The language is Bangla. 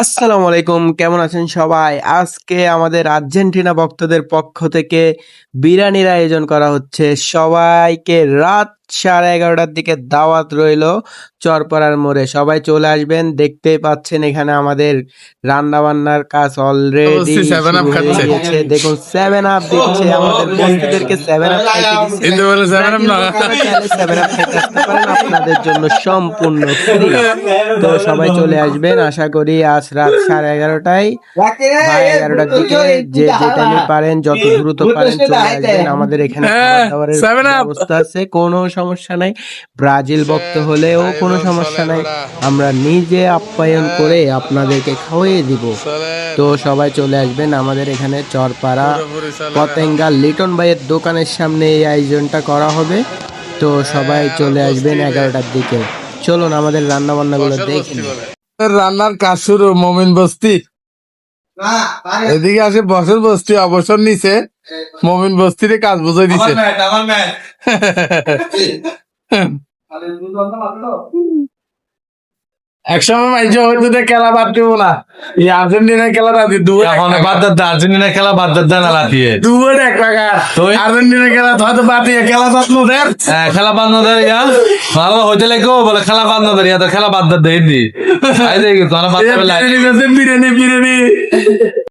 আসসালামু আলাইকুম, কেমন আছেন সবাই? আজকে আমাদের আর্জেন্টিনা ভক্তদের পক্ষ থেকে বিরিয়ানির আয়োজন করা হচ্ছে। সবাইকে রাত 11:30টার দিকে দাওয়াত রইলো চরপাড়ার মোড়ে। সবাই চলে আসবেন। দেখতেই পাচ্ছেন এখানে আমাদের রান্না-বান্নার কাজ অলরেডি অবশ্যই 7 আপ শুরু হয়ে খাচ্ছে। গিয়েছে। দেখুন 7 আপ দিচ্ছে। আমাদের বন্ধুদেরকে 7 আপ খাইতে দিচ্ছে। কিন্তু বলে 7 আপ ব্রাজিল না। ভক্তরা চাইলে 7 আপ খাইতে আসতে পারেন। আপনাদের জন্য সম্পূর্ণ ফ্রি। তো সবাই চলে আসবেন। আশা করি আজ রাত 11:30টায় বা 11টার দিকে যে টাইমে পারেন, যত দ্রুত পারেন চলে আসবেন। আমাদের এখানে খাবার দাবারের 7 আপ। ব্যবস্থা আছে, কোনো সমস্যা নাই। ব্রাজিল ভক্ত হলেও কোনো সমস্যা নাই। আমরা নিজে আপ্যায়ন করে আপনাদেরকে খাওয়িয়ে দিব। তো সবাই চলে আসবেন আমাদের এখানে চরপাড়া পতেঙ্গা লিটন ভাইয়ের দোকানের সামনে এই আয়োজনটা করা হবে। তো সবাই চলে আসবেন 11টার দিকে। চলুন আমাদের রান্না বান্নাগুলো দেখে নিই। রান্নার কাজ শুরু মমিন বস্তি। এদিকে আসে বছর বস্তি অবসর নিছে, মমিন বস্তিরে কাজ বুঝাই দিছে। একসময় মাইজে হয়তো খেলা বাদ দিব না, এই আর্জেন্টিনার খেলা রাতি এখন বাদ দাদা আর্জেন্টিনা খেলা বাদ দাদা না লাতিয়ে দুবার এক টাকা আর্জেন্টিনার খেলা হয়তো বাদ দিয়ে খেলা বাদ নোদের খেলা বাদ না দেয় ইয়া ভালো হইতে লাগো বলে খেলা বাদ না দেয় ইয়া তো খেলা বাদ দাদা দেই দি আই দেখি তোরা বাদ বিরিয়ানি বিরিয়ানি